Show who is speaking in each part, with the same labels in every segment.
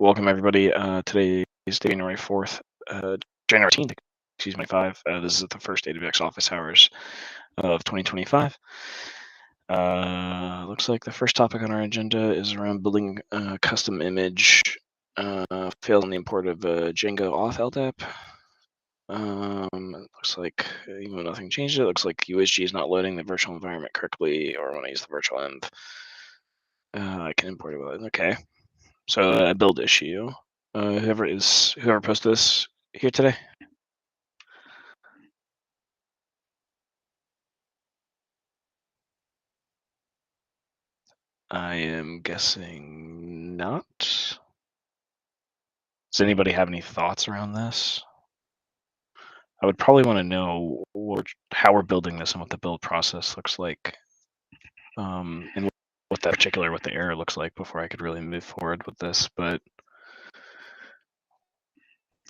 Speaker 1: welcome everybody. Today is January 4th, January 18th, excuse me, 5. This is the first AWX office hours of 2025. Looks like the first topic on our agenda is around building a custom image. Failed on the import of Django auth LDAP. It looks like even though nothing changed, it looks like USG is not loading the virtual environment correctly, or when I use the virtual env, I can import it with it. Okay. So a build issue. Whoever posted this here today? I am guessing not. Does anybody have any thoughts around this? I would probably want to know how we're building this and what the build process looks like, and what the error looks like before I could really move forward with this. But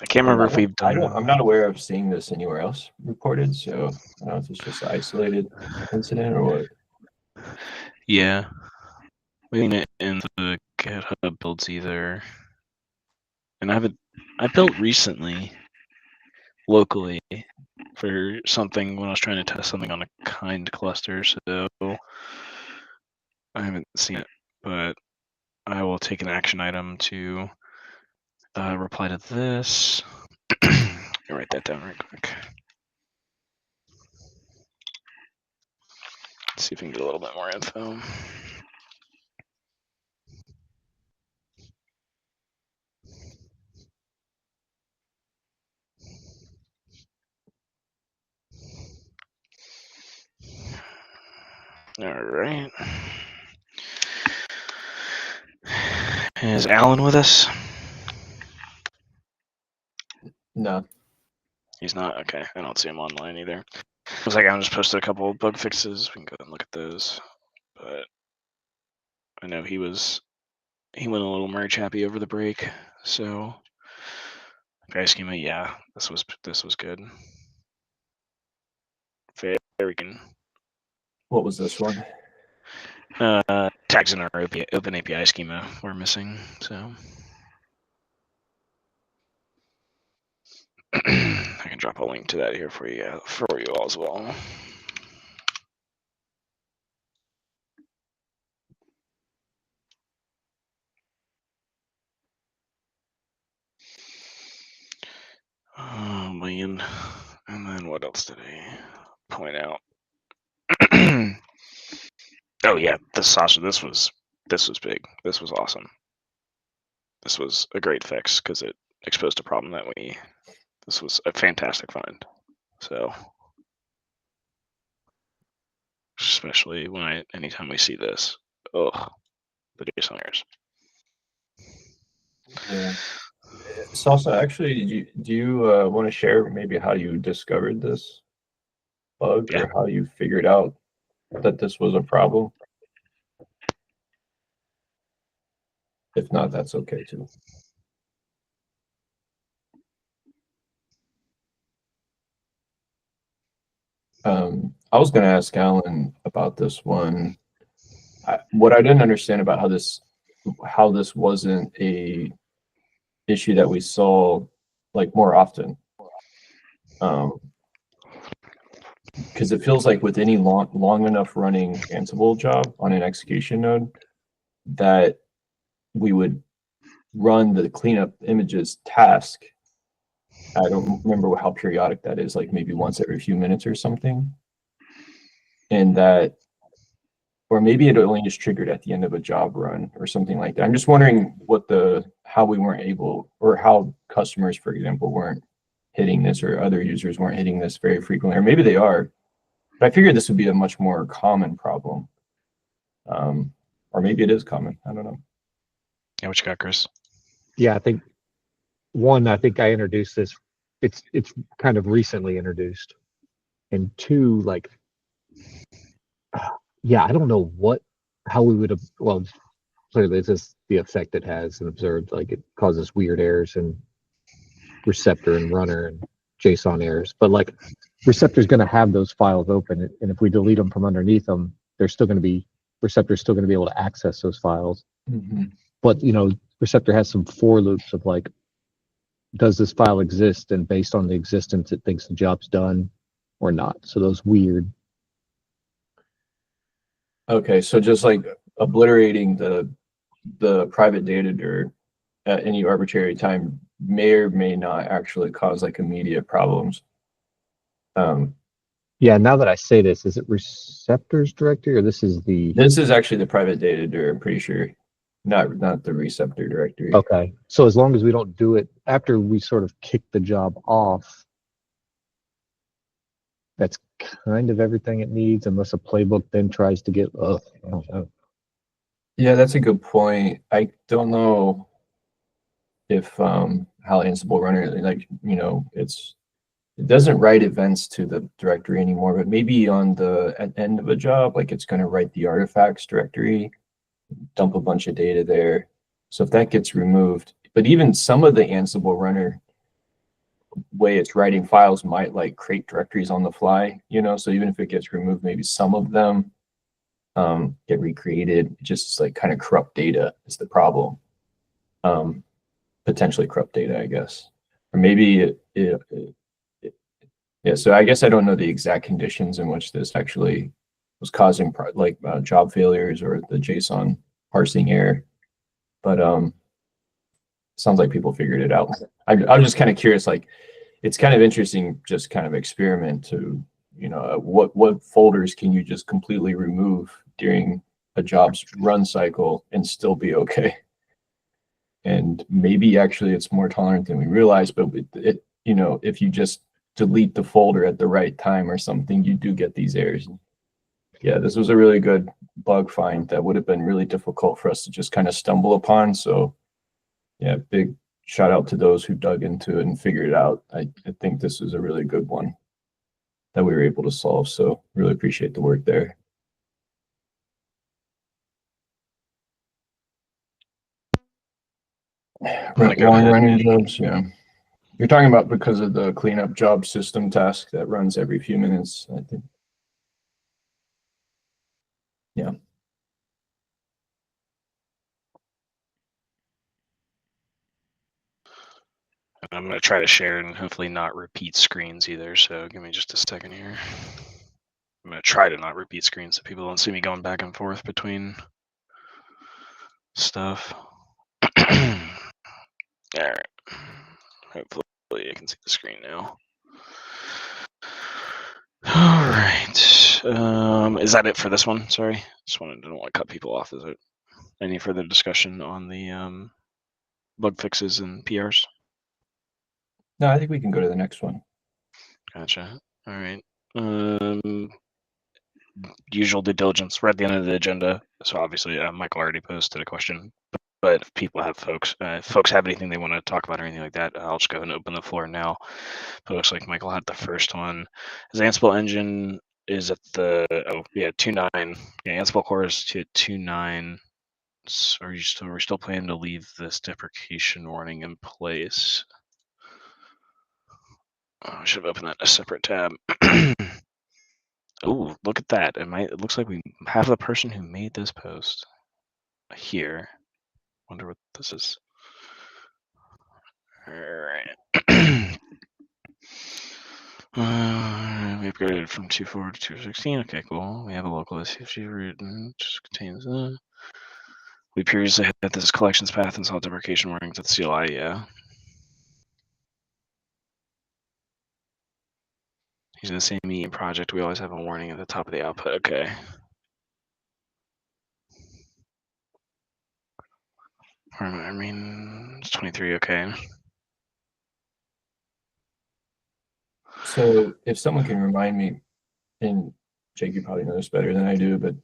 Speaker 1: I can't remember if we've done.
Speaker 2: I'm not aware of seeing this anywhere else reported, so I don't know if it's just an isolated incident or what.
Speaker 1: Yeah, we haven't it in the GitHub builds either, and I built recently locally for something when I was trying to test something on a kind cluster, so I haven't seen it, but I will take an action item to reply to this. Write that down right quick. Let's see if we can get a little bit more info. All right. Is Alan with us?
Speaker 2: No.
Speaker 1: He's not? Okay, I don't see him online either. Looks like Alan just posted a couple of bug fixes. We can go and look at those. But I know he went a little merge happy over the break. So guy schema, yeah, this was good. Very good.
Speaker 2: What was this one?
Speaker 1: Tags in our open API schema were missing, so I can drop a link to that here for you all as well. Oh man, and then what else did I point out? Oh yeah, this was big. This was awesome. This was a great fix because it exposed a problem that this was a fantastic find. So especially anytime we see this, the JSON errors.
Speaker 2: Yeah. Salsa, actually, do you want to share maybe how you discovered this bug or how you figured out that this was a problem? If not, that's okay too. I was going to ask Alan about this one. What I didn't understand about how this wasn't a issue that we saw like more often, because it feels like with any long enough running Ansible job on an execution node that we would run the cleanup images task. I don't remember how periodic that is, like maybe once every few minutes or something. And that, or maybe it only is triggered at the end of a job run or something like that. I'm just wondering how we weren't able, or how customers, for example, weren't hitting this, or other users weren't hitting this very frequently, or maybe they are. But I figured this would be a much more common problem. Or maybe it is common, I don't know.
Speaker 1: Yeah, what you got, Chris?
Speaker 3: Yeah, I think I introduced this. It's kind of recently introduced, and two, like, yeah, I don't know how we would have. Well, clearly it's just the effect it has and observed. Like, it causes weird errors and receptor and runner and JSON errors. But like, receptor's going to have those files open, and if we delete them from underneath them, receptor's still going to be able to access those files.
Speaker 2: Mm-hmm.
Speaker 3: But Receptor has some for loops of like, does this file exist? And based on the existence, it thinks the job's done or not. So those weird.
Speaker 2: Okay, so just like obliterating the private data dir at any arbitrary time may or may not actually cause like immediate problems.
Speaker 3: Yeah, now that I say this, is it receptors directory or this is the?
Speaker 2: This is actually the private data dir, I'm pretty sure, not the receptor directory.
Speaker 3: Okay, so as long as we don't do it after we sort of kick the job off, that's kind of everything it needs, unless a playbook then tries to get. I don't know.
Speaker 2: Yeah, that's a good point. I don't know if how Ansible runner, like, you know, it doesn't write events to the directory anymore, but maybe on the end of a job, like it's going to write the artifacts directory, dump a bunch of data there. So if that gets removed, but even some of the Ansible runner way it's writing files might like create directories on the fly, you know, so even if it gets removed, maybe some of them get recreated. Just like kind of corrupt data is the problem. Potentially corrupt data, I guess. Or maybe yeah, so I guess I don't know the exact conditions in which this actually was causing job failures or the JSON parsing error, but sounds like people figured it out. I'm just kind of curious, like it's kind of interesting, just kind of experiment to, you know, what folders can you just completely remove during a job's run cycle and still be okay? And maybe actually it's more tolerant than we realize, but it, you know, if you just delete the folder at the right time or something, you do get these errors. Yeah, this was a really good bug find that would have been really difficult for us to just kind of stumble upon. So yeah, big shout out to those who dug into it and figured it out. I think this was a really good one that we were able to solve. So really appreciate the work there. Long running jobs, yeah. You're talking about because of the cleanup job system task that runs every few minutes, I think. Yeah.
Speaker 1: I'm going to try to share and hopefully not repeat screens either. So give me just a second here. I'm going to try to not repeat screens so people don't see me going back and forth between stuff. All right. Hopefully you can see the screen now. All right. Is that it for this one? Sorry. Didn't want to cut people off. Is it any further discussion on the bug fixes and PRs?
Speaker 2: No, I think we can go to the next one.
Speaker 1: Gotcha. All right. Usual due diligence. We're at the end of the agenda, so obviously Michael already posted a question. But if people have if folks have anything they want to talk about or anything like that, I'll just go ahead and open the floor now. But it looks like Michael had the first one. His Ansible engine is at the 2.9. Yeah, Ansible core is to 2.9. So we're still planning to leave this deprecation warning in place. Oh, I should have opened that in a separate tab. Oh, look at that. It looks like we have the person who made this post here. Wonder what this is. All right. We upgraded from 2.4 to 2.16. Okay, cool. We have a local SCFG root and just contains we previously had this collections path and saw deprecation warnings at CLI, yeah. Using the same meeting project, we always have a warning at the top of the output. Okay. I mean, it's 23, okay.
Speaker 2: So if someone can remind me, and Jake, you probably know this better than I do, but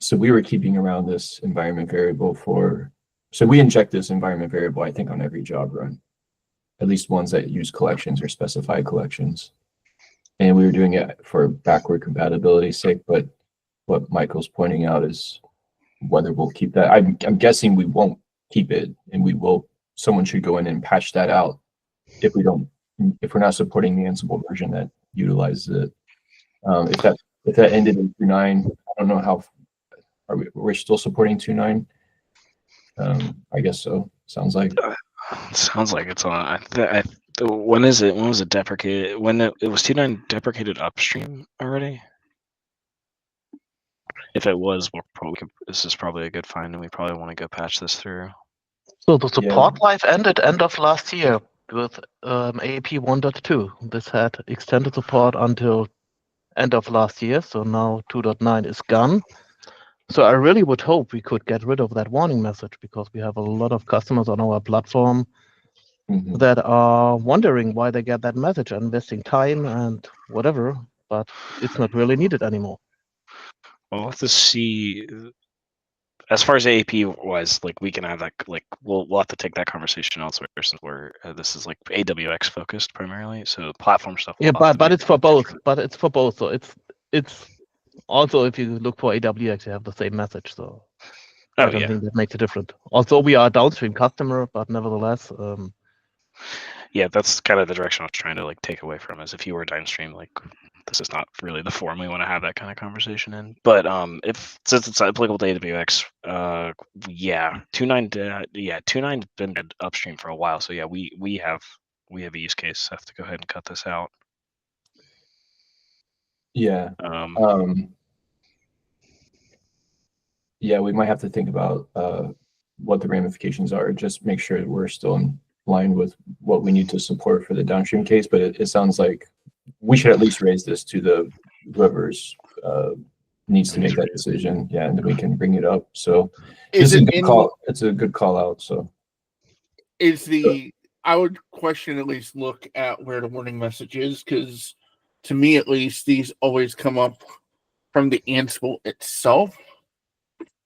Speaker 2: so we were keeping around this environment variable so we inject this environment variable, I think, on every job run, at least ones that use collections or specify collections. And we were doing it for backward compatibility's sake, but what Michael's pointing out is whether we'll keep that. I'm guessing we won't keep it, and someone should go in and patch that out if we're not supporting the Ansible version that utilizes it. If that ended in 2.9, I don't know we're still supporting 2.9? I guess so. Sounds like.
Speaker 1: Sounds like it's on. When is it? When was it deprecated? When it was 2.9 deprecated upstream already? If it was, this is probably a good find, and we probably want to go patch this through.
Speaker 4: So the support life ended end of last year with AAP 1.2. This had extended support until end of last year, so now 2.9 is gone. So I really would hope we could get rid of that warning message, because we have a lot of customers on our platform that are wondering why they get that message, investing time and whatever, but it's not really needed anymore.
Speaker 1: We'll have to see. As far as AAP wise, like we can have that. Like we'll have to take that conversation elsewhere, since this is like AWX focused primarily. So platform stuff.
Speaker 4: Yeah, but it's for both. But it's for both. So it's also, if you look for AWX, you have the same message. So I don't think that makes it different. Also, we are a downstream customer, but nevertheless.
Speaker 1: Yeah, that's kind of the direction I was trying to like take away from. Is if you were downstream, like this is not really the forum we want to have that kind of conversation in. But since it's applicable to AWX, 2.9's been upstream for a while. So yeah, we have a use case. Have to go ahead and cut this out.
Speaker 2: Yeah. Yeah, we might have to think about what the ramifications are. Just make sure we're still in line with what we need to support for the downstream case. But it sounds like we should at least raise this to the whoever's needs to make that decision. Yeah, and then we can bring it up. So it's a good call out. So
Speaker 5: I would question, at least look at where the warning message is, because to me at least these always come up from the Ansible itself.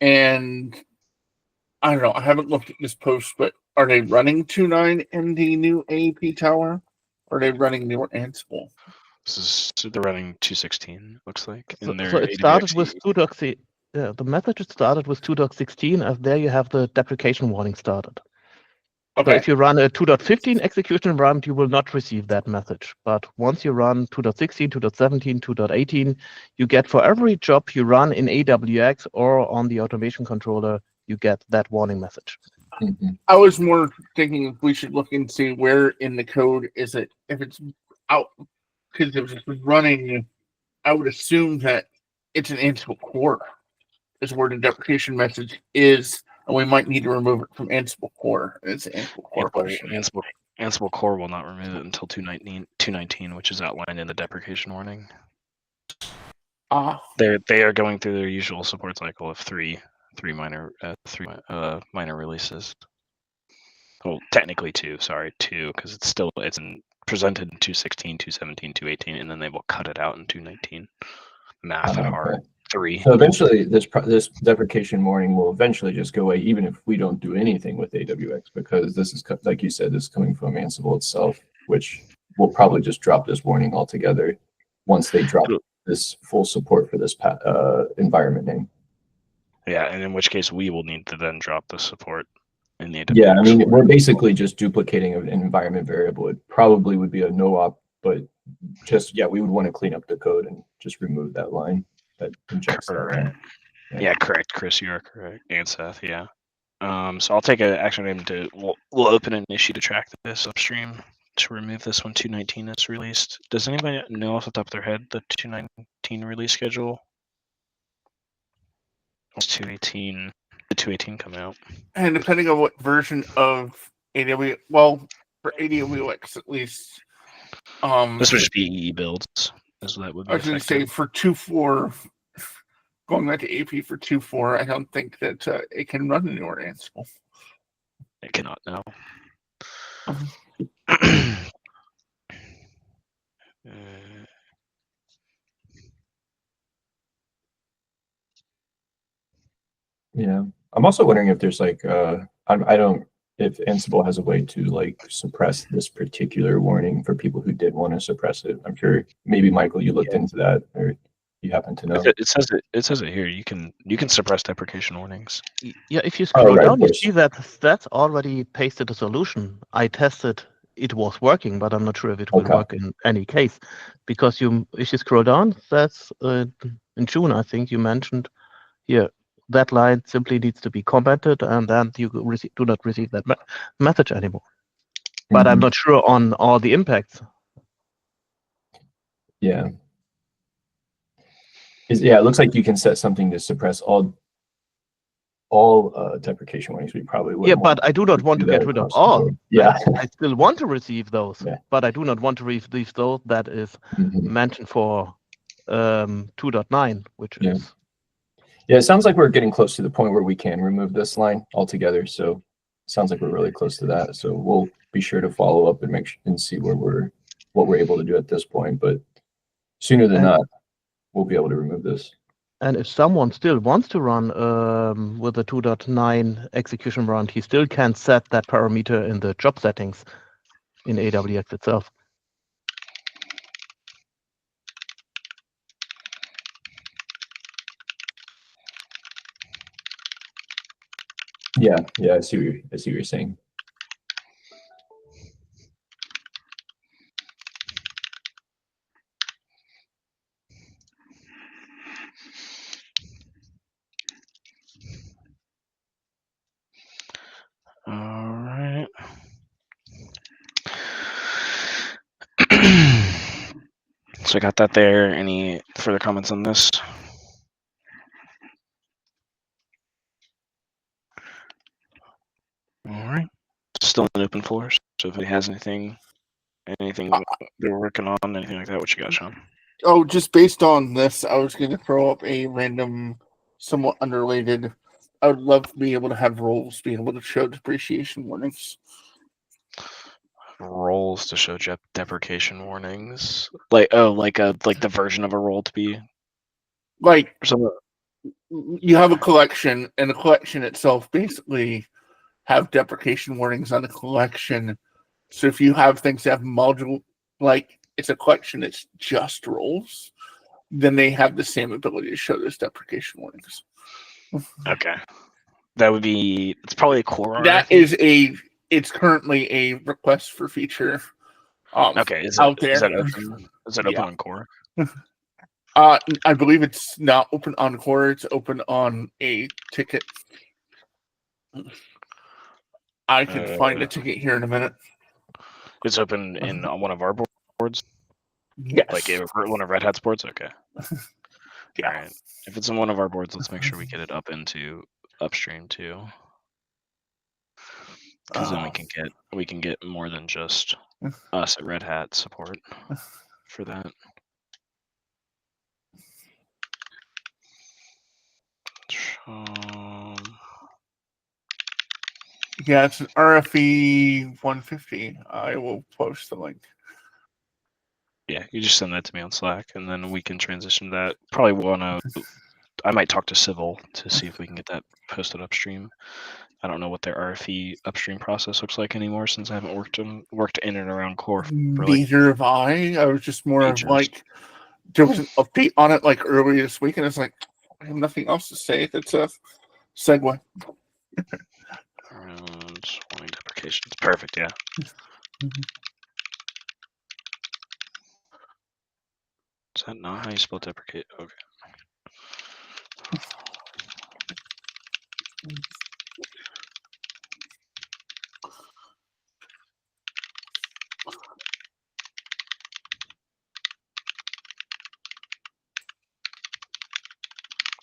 Speaker 5: And I don't know, I haven't looked at this post, but are they running 2.9 in the new AAP tower? Or are they running newer Ansible?
Speaker 1: They're running 2.16, looks like.
Speaker 4: So it started with 2.16. Yeah, the message started with 2.16, as there you have the deprecation warning started.
Speaker 5: Okay.
Speaker 4: So if you run a 2.15 execution environment, you will not receive that message. But once you run 2.16, 2.17, 2.18, you get, for every job you run in AWX or on the automation controller, you get that warning message.
Speaker 5: I was more thinking if we should look and see where in the code is it, if it's out, because if it's running, I would assume that it's an Ansible core is where the deprecation message is, and we might need to remove it from Ansible core. It's an Ansible core question.
Speaker 1: Ansible core will not remove it until 2.19, which is outlined in the deprecation warning. They are going through their usual support cycle of three minor releases. Well, technically two, because it's presented in 2.16, 2.17, 2.18, and then they will cut it out in 2.19. Math and hard 3.
Speaker 2: So eventually, this deprecation warning will eventually just go away, even if we don't do anything with AWX, because this is, like you said, this is coming from Ansible itself, which will probably just drop this warning altogether once they drop this full support for this environment name.
Speaker 1: Yeah, and in which case we will need to then drop the support in the AWX.
Speaker 2: Yeah, I mean, we're basically just duplicating an environment variable. It probably would be a no-op, but just, we would want to clean up the code and just remove that line that injects that line.
Speaker 1: Yeah, correct, Chris, you are correct. And Seth, yeah. So I'll take an action item to, we'll open an issue to track this upstream to remove this when 2.19 is released. Does anybody know off the top of their head the 2.19 release schedule? It's 2.18. The 2.18 come out.
Speaker 5: And depending on what version of AWX, well, for AWX at least,
Speaker 1: this would just be EE builds. That would be
Speaker 5: I was going to say for 2.4, going back to AP for 2.4, I don't think that it can run the newer Ansible.
Speaker 1: It cannot now.
Speaker 2: Yeah, I'm also wondering if there's like if Ansible has a way to like suppress this particular warning for people who did want to suppress it. I'm sure maybe Michael, you looked into that, or you happen to know.
Speaker 1: It says it here. You can suppress deprecation warnings.
Speaker 4: Yeah, if you scroll down, you see that that's already pasted a solution. I tested. It was working, but I'm not sure if it will work in any case, because if you scroll down, that's in June, I think you mentioned here. that line simply needs to be commented, and then you do not receive that message anymore. But I'm not sure on all the impacts.
Speaker 2: Yeah. It looks like you can set something to suppress all deprecation warnings. We probably would.
Speaker 4: Yeah, but I do not want to get rid of all.
Speaker 2: Yeah.
Speaker 4: I still want to receive those,
Speaker 2: Yeah.
Speaker 4: but I do not want to receive those that is mentioned for 2.9, which is.
Speaker 2: Yeah, it sounds like we're getting close to the point where we can remove this line altogether. So it sounds like we're really close to that. So we'll be sure to follow up and and see what we're able to do at this point. But sooner than not, we'll be able to remove this.
Speaker 4: And if someone still wants to run with a 2.9 execution round, he still can set that parameter in the job settings in AWX itself.
Speaker 2: Yeah, I see what you're saying.
Speaker 1: All right. So I got that there. Any further comments on this? All right. Still an open floor. So if anybody has anything they're working on, anything like that, what you got, Sean?
Speaker 5: Oh, just based on this, I was going to throw up a random, somewhat unrelated. I would love to be able to have roles be able to show depreciation warnings.
Speaker 1: Roles to show deprecation warnings, like the version of a role to be
Speaker 5: like
Speaker 1: something.
Speaker 5: You have a collection, and the collection itself basically have deprecation warnings on the collection. So if you have things that have module, like it's a collection, it's just roles, then they have the same ability to show those deprecation warnings.
Speaker 1: Okay, that would be. It's probably a core.
Speaker 5: That it's currently a request for feature.
Speaker 1: Okay,
Speaker 5: out there.
Speaker 1: Is that open? Is it open on core?
Speaker 5: I believe it's not open on core. It's open on a ticket. I can find a ticket here in a minute.
Speaker 1: It's open on one of our boards.
Speaker 5: Yes.
Speaker 1: Like one of Red Hat's boards. Okay.
Speaker 5: Yeah.
Speaker 1: All right. If it's on one of our boards, let's make sure we get it up into upstream too. Because then we can get more than just us at Red Hat support for that.
Speaker 5: Yeah, it's an RFE 150. I will post the link.
Speaker 1: Yeah, you just send that to me on Slack, and then we can transition that. Probably I might talk to Civil to see if we can get that posted upstream. I don't know what their RFE upstream process looks like anymore since I haven't worked in and around core.
Speaker 5: Neither have I. I was just more of like, there was an update on it like earlier this week, and it's like, I have nothing else to say. That's a segue.
Speaker 1: Around warning deprecations. Perfect, yeah. Is that not how you spell deprecate? Okay.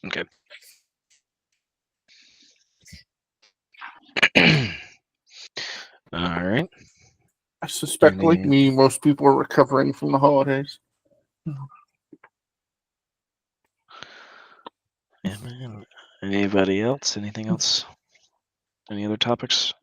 Speaker 1: Okay. All right.
Speaker 5: I suspect, like me, most people are recovering from the holidays.
Speaker 1: Yeah, man. Anybody else? Anything else? Any other topics?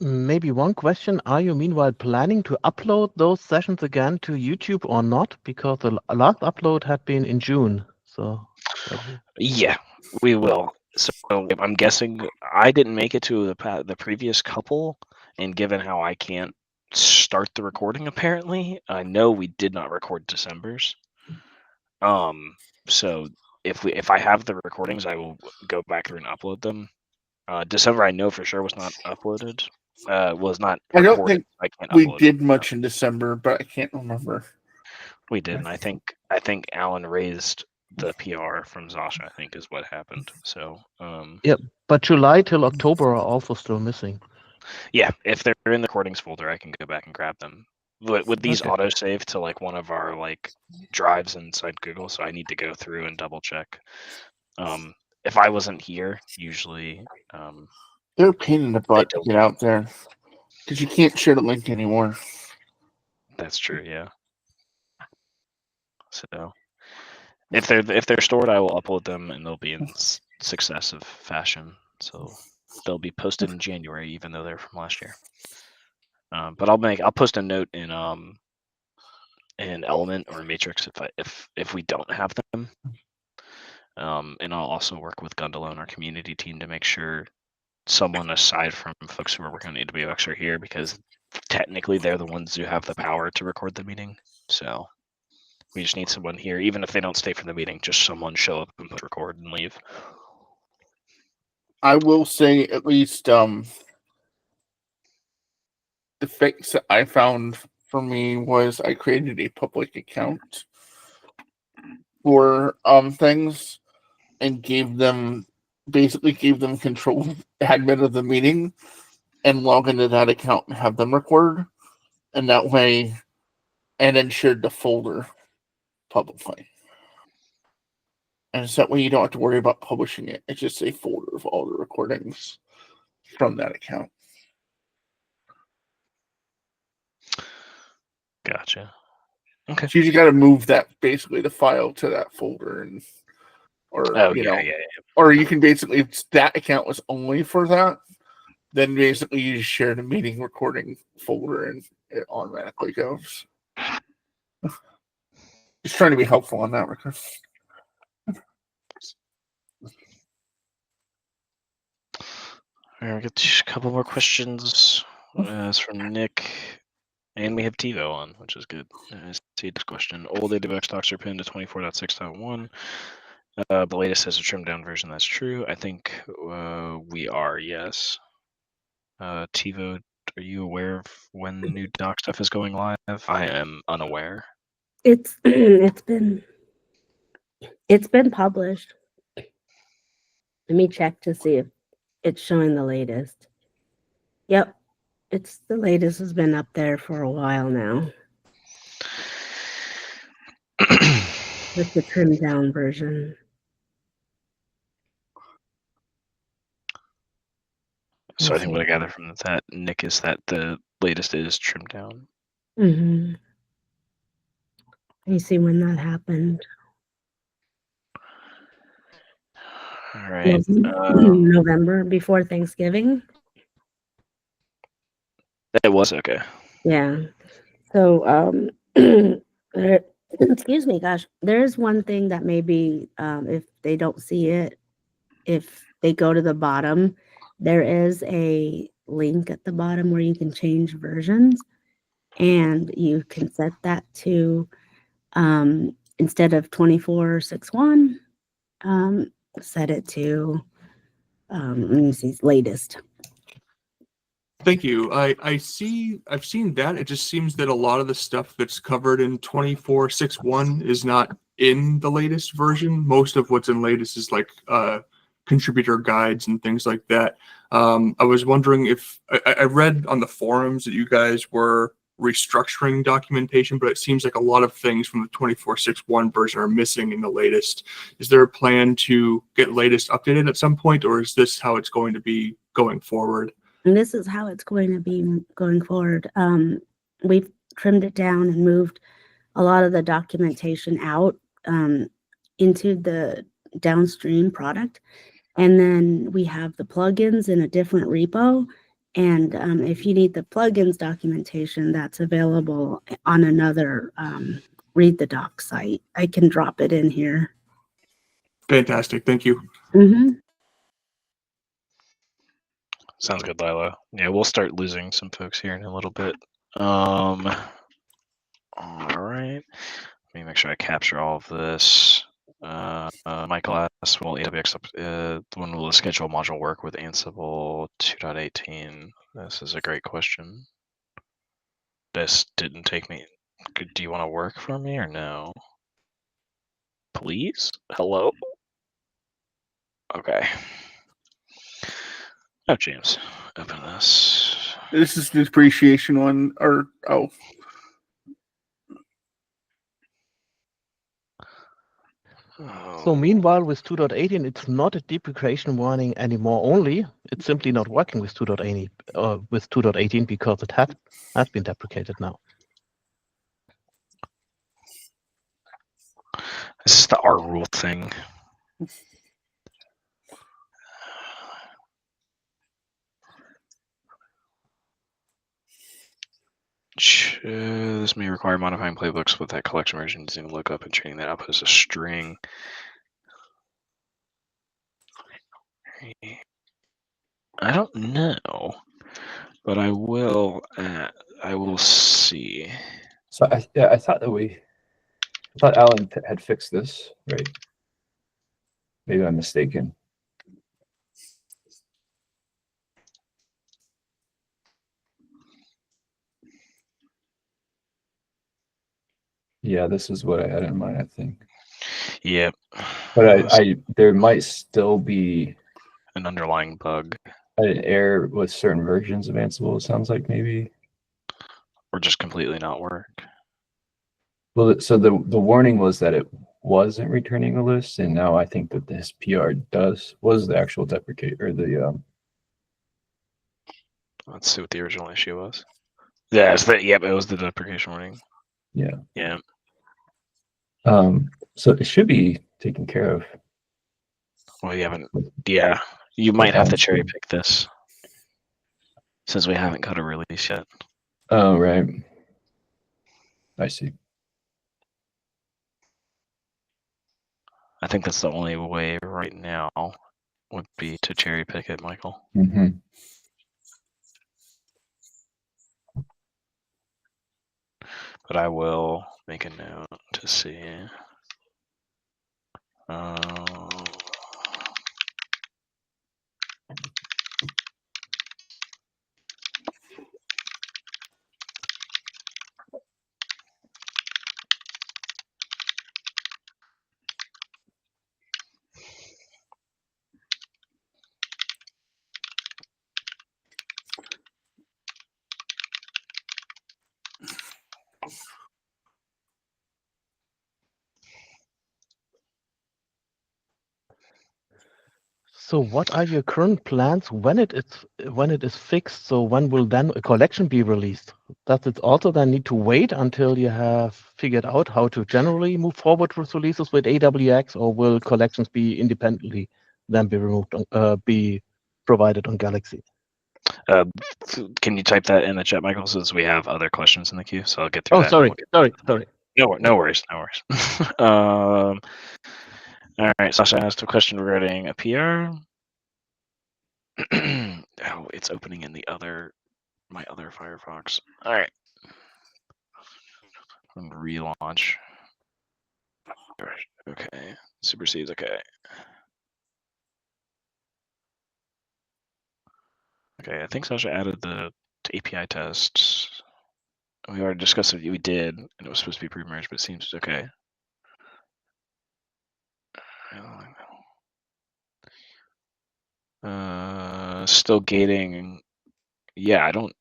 Speaker 4: Maybe one question. Are you meanwhile planning to upload those sessions again to YouTube or not? Because the last upload had been in June. So
Speaker 1: yeah, we will. So I'm guessing I didn't make it to the previous couple, and given how I can't start the recording, apparently, I know we did not record December's. So if I have the recordings, I will go back through and upload them. December, I know for sure was not uploaded. was not
Speaker 5: I don't
Speaker 1: recorded.
Speaker 5: think
Speaker 1: I can't
Speaker 5: we
Speaker 1: upload it.
Speaker 5: did much in December, but I can't remember.
Speaker 1: We did, and I think Alan raised the PR from Zasha, I think is what happened. So
Speaker 4: But July till October are also still missing.
Speaker 1: yeah, if they're in the recordings folder, I can go back and grab them. But with these
Speaker 4: Okay.
Speaker 1: autosave to like one of our like drives inside Google, so I need to go through and double check. If I wasn't here, usually
Speaker 5: They're a pain in the butt to
Speaker 1: don't.
Speaker 5: get out there because you can't share the link anymore.
Speaker 1: That's true, yeah. So if they're stored, I will upload them, and they'll be in successive fashion. So they'll be posted in January, even though they're from last year. But I'll post a note in Element or Matrix if we don't have them. And I'll also work with Gundalo and our community team to make sure someone aside from folks who are working on AWX are here, because technically they're the ones who have the power to record the meeting. So we just need someone here, even if they don't stay for the meeting, just someone show up and record and leave.
Speaker 5: I will say at least the fix that I found for me was I created a public account for things and gave them control admin of the meeting and log into that account and have them record, and that way, and then shared the folder publicly. And so that way you don't have to worry about publishing it. It's just a folder of all the recordings from that account.
Speaker 1: Gotcha. Okay.
Speaker 5: So you just got to move that, basically the file to that folder, and or or you can basically, if that account was only for that, then basically you just share the meeting recording folder and it automatically goes. Just trying to be helpful on that regard.
Speaker 1: All right, we got a couple more questions. It's from Nick, and we have TiVo on, which is good. I see this question. Old AWX docs are pinned to 24.6.1. The latest has a trimmed down version. That's true. I think we are, yes. TiVo, are you aware of when the new doc stuff is going live? I am unaware.
Speaker 6: It's been published. Let me check to see if it's showing the latest. Yep, it's the latest has been up there for a while now. With the trimmed down version.
Speaker 1: So I think what I gather from that, Nick, is that the latest is trimmed down.
Speaker 6: Mm-hmm. You see when that happened.
Speaker 1: All right.
Speaker 6: November, before Thanksgiving.
Speaker 1: It was okay.
Speaker 6: Yeah. So excuse me, gosh, there's one thing that maybe if they don't see it, if they go to the bottom, there is a link at the bottom where you can change versions, and you can set that to instead of 24.6.1, set it to let me see, latest.
Speaker 7: Thank you. I've seen that. It just seems that a lot of the stuff that's covered in 24.6.1 is not in the latest version. Most of what's in latest is like contributor guides and things like that. I was wondering if I read on the forums that you guys were restructuring documentation, but it seems like a lot of things from the 24.6.1 version are missing in the latest. Is there a plan to get latest updated at some point, or is this how it's going to be going forward?
Speaker 6: And this is how it's going to be going forward. We've trimmed it down and moved a lot of the documentation out into the downstream product. And then we have the plugins in a different repo. And if you need the plugins documentation, that's available on another Read the Doc site. I can drop it in here.
Speaker 7: Fantastic. Thank you.
Speaker 6: Mm-hmm.
Speaker 1: Sounds good, Lila. Yeah, we'll start losing some folks here in a little bit. All right. Let me make sure I capture all of this. Michael asks, will AWX when will the schedule module work with Ansible 2.18? This is a great question. This didn't take me. Do you want to work for me or no? Please? Hello? Okay. Oh, James, open this.
Speaker 5: This is the depreciation one, or oh.
Speaker 4: So meanwhile, with 2.18, it's not a deprecation warning anymore only. It's simply not working with 2.18 because it has been deprecated now.
Speaker 1: This is the R rule thing. This may require modifying playbooks with that collection version using lookup and treating that output as a string. I don't know, but I will. I will see.
Speaker 2: So I thought Alan had fixed this, right? Maybe I'm mistaken. Yeah, this is what I had in mind, I think.
Speaker 1: Yep.
Speaker 2: But there might still be
Speaker 1: an underlying bug.
Speaker 2: An error with certain versions of Ansible, it sounds like, maybe.
Speaker 1: Or just completely not work.
Speaker 2: Well, so the warning was that it wasn't returning a list, and now I think that this PR was the actual deprecate, or the
Speaker 1: Let's see what the original issue was. Yeah, it was the deprecation warning.
Speaker 2: Yeah.
Speaker 1: Yeah.
Speaker 2: So it should be taken care of.
Speaker 1: Well, you haven't. Yeah, you might have to cherry pick this since we haven't got a release yet.
Speaker 2: Oh, right. I see.
Speaker 1: I think that's the only way right now would be to cherry pick it, Michael.
Speaker 2: Mm-hmm.
Speaker 1: But I will make a note to see.
Speaker 4: So what are your current plans when it is fixed? So when will then a collection be released? Does it also then need to wait until you have figured out how to generally move forward with releases with AWX, or will collections be independently then be removed, be provided on Galaxy?
Speaker 1: Can you type that in the chat, Michael, since we have other questions in the queue? So I'll get through
Speaker 4: Oh,
Speaker 1: that.
Speaker 4: sorry.
Speaker 1: No worries. All right, Sasha asked a question regarding a PR. Oh, it's opening in my other Firefox. All right. Relaunch. Okay. Supersedes. Okay. Okay, I think Sasha added the API tests. We already discussed it. We did, and it was supposed to be pre-merged, but it seems okay. Still gating. Yeah, I don't.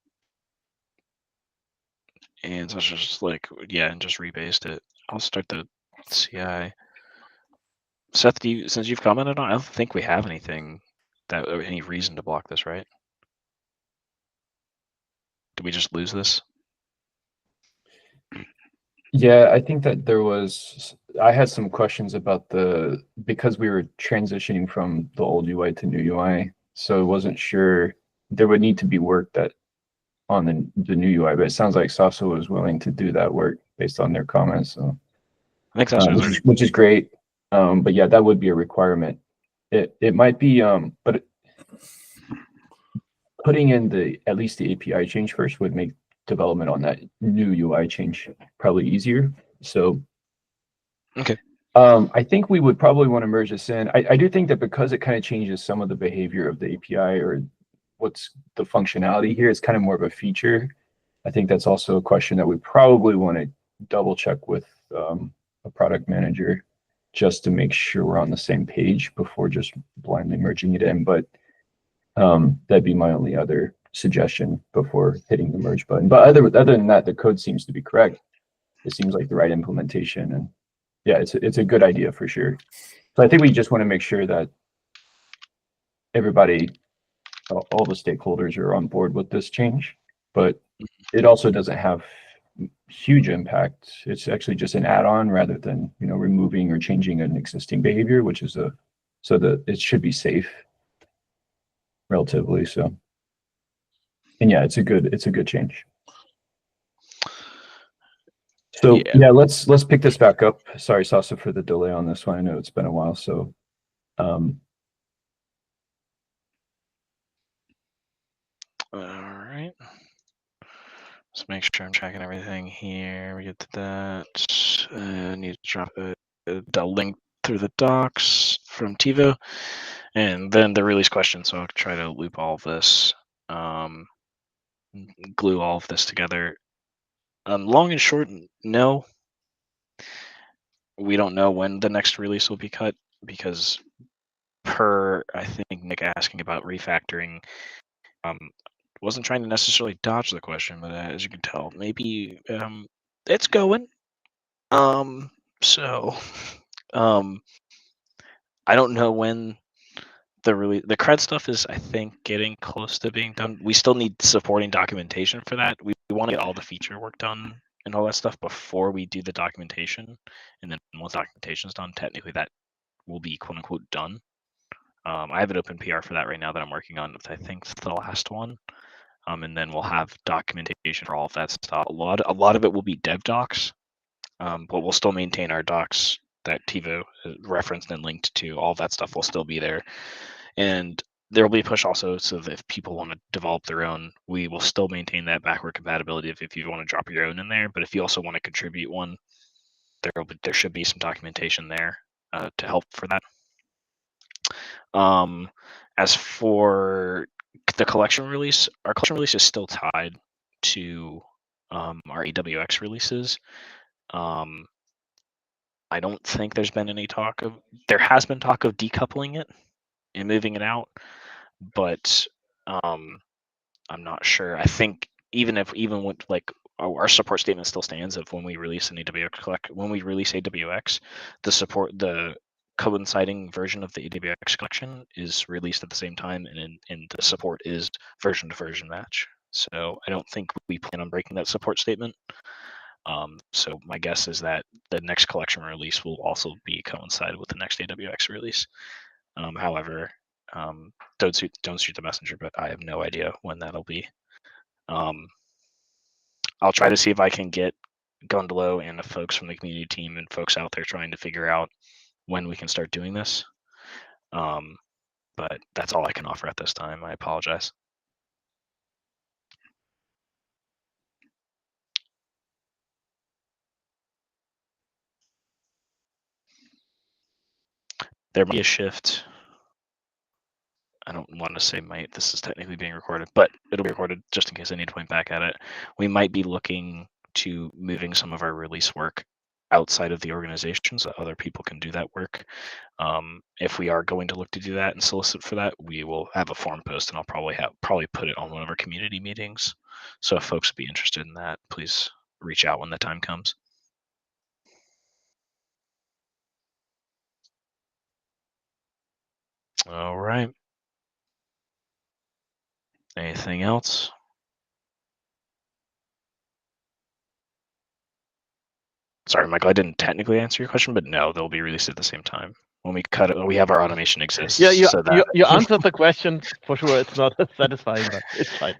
Speaker 1: And so just like, yeah, and just rebased it. I'll start the CI. Seth, since you've commented on it, I don't think we have anything any reason to block this, right? Did we just lose this?
Speaker 2: Yeah, I think that I had some questions about because we were transitioning from the old UI to new UI, so I wasn't sure there would need to be work on the new UI, but it sounds like Sasa was willing to do that work based on their comments. So
Speaker 1: I think Sasa
Speaker 2: which is great. But yeah, that would be a requirement. It might be, but putting in at least the API change first would make development on that new UI change probably easier. So
Speaker 1: okay.
Speaker 2: I think we would probably want to merge this in. I do think that because it kind of changes some of the behavior of the API or what's the functionality here, it's kind of more of a feature. I think that's also a question that we probably want to double check with a product manager just to make sure we're on the same page before just blindly merging it in. But that'd be my only other suggestion before hitting the merge button. But other than that, the code seems to be correct. It seems like the right implementation, and yeah, it's a good idea for sure. So I think we just want to make sure that everybody, all the stakeholders are on board with this change, but it also doesn't have huge impact. It's actually just an add-on rather than, you know, removing or changing an existing behavior, which is so that it should be safe relatively. So, and yeah, it's a good change. So yeah, let's pick this back up. Sorry, Sasa, for the delay on this one. I know it's been a while. So
Speaker 1: all right. Let's make sure I'm tracking everything here. We get to that. I need to drop a link through the docs from TiVo, and then the release question. So I'll try to loop all of this, glue all of this together. Long and short, no. We don't know when the next release will be cut because per, I think, Nick asking about refactoring, wasn't trying to necessarily dodge the question, but as you can tell, maybe it's going. So I don't know when the CRUD stuff is, I think, getting close to being done. We still need supporting documentation for that. We want to get all the feature work done and all that stuff before we do the documentation. And then once documentation is done, technically that will be quote unquote done. I have an open PR for that right now that I'm working on. I think it's the last one. And then we'll have documentation for all of that stuff. A lot of it will be dev docs, but we'll still maintain our docs that TiVo referenced and linked to. All of that stuff will still be there. And there will be a push also so that if people want to develop their own, we will still maintain that backward compatibility if you want to drop your own in there. But if you also want to contribute one, there should be some documentation there to help for that. As for the collection release, our collection release is still tied to our AWX releases. I don't think there's been any talk of, there has been talk of decoupling it and moving it out, but I'm not sure. I think even with like our support statement still stands of when we release an AWX the coinciding version of the AWX collection is released at the same time, and the support is version to version match. So I don't think we plan on breaking that support statement. So my guess is that the next collection release will also be coincide with the next AWX release. However, don't shoot the messenger, but I have no idea when that'll be. I'll try to see if I can get Gundalo and the folks from the community team and folks out there trying to figure out when we can start doing this. But that's all I can offer at this time. I apologize. There might be a shift. I don't want to say might. This is technically being recorded, but it'll be recorded just in case I need to point back at it. We might be looking to moving some of our release work outside of the organization so other people can do that work. If we are going to look to do that and solicit for that, we will have a forum post, and I'll probably put it on one of our community meetings. So if folks would be interested in that, please reach out when the time comes. All right. Anything else? Sorry, Michael, I didn't technically answer your question, but no, they'll be released at the same time. When we cut it, we have our automation exists.
Speaker 4: Yeah,
Speaker 1: so that...
Speaker 4: you answered the question for sure. It's not satisfying, but it's fine.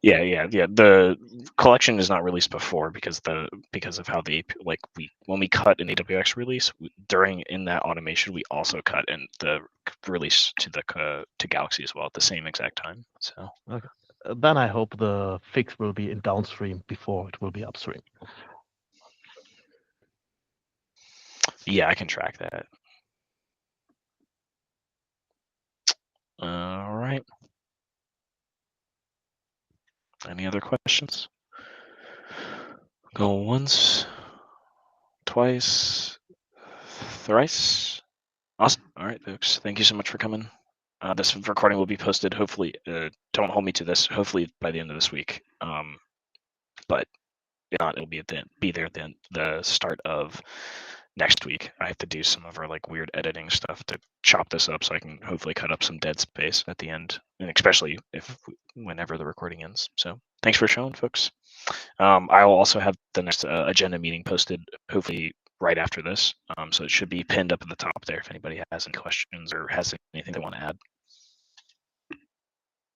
Speaker 1: Yeah. The collection is not released before because of how when we cut an AWX release in that automation, we also cut in the release to Galaxy as well at the same exact time. So
Speaker 4: okay. Then I hope the fix will be in downstream before it will be upstream.
Speaker 1: Yeah, I can track that. All right. Any other questions? Go once, twice, thrice. Awesome. All right, folks. Thank you so much for coming. This recording will be posted. Hopefully, don't hold me to this. Hopefully by the end of this week. But if not, it'll be there at the start of next week. I have to do some of our like weird editing stuff to chop this up so I can hopefully cut up some dead space at the end, and especially whenever the recording ends. So thanks for showing, folks. I will also have the next agenda meeting posted hopefully right after this. So it should be pinned up at the top there if anybody has any questions or has anything they want to add.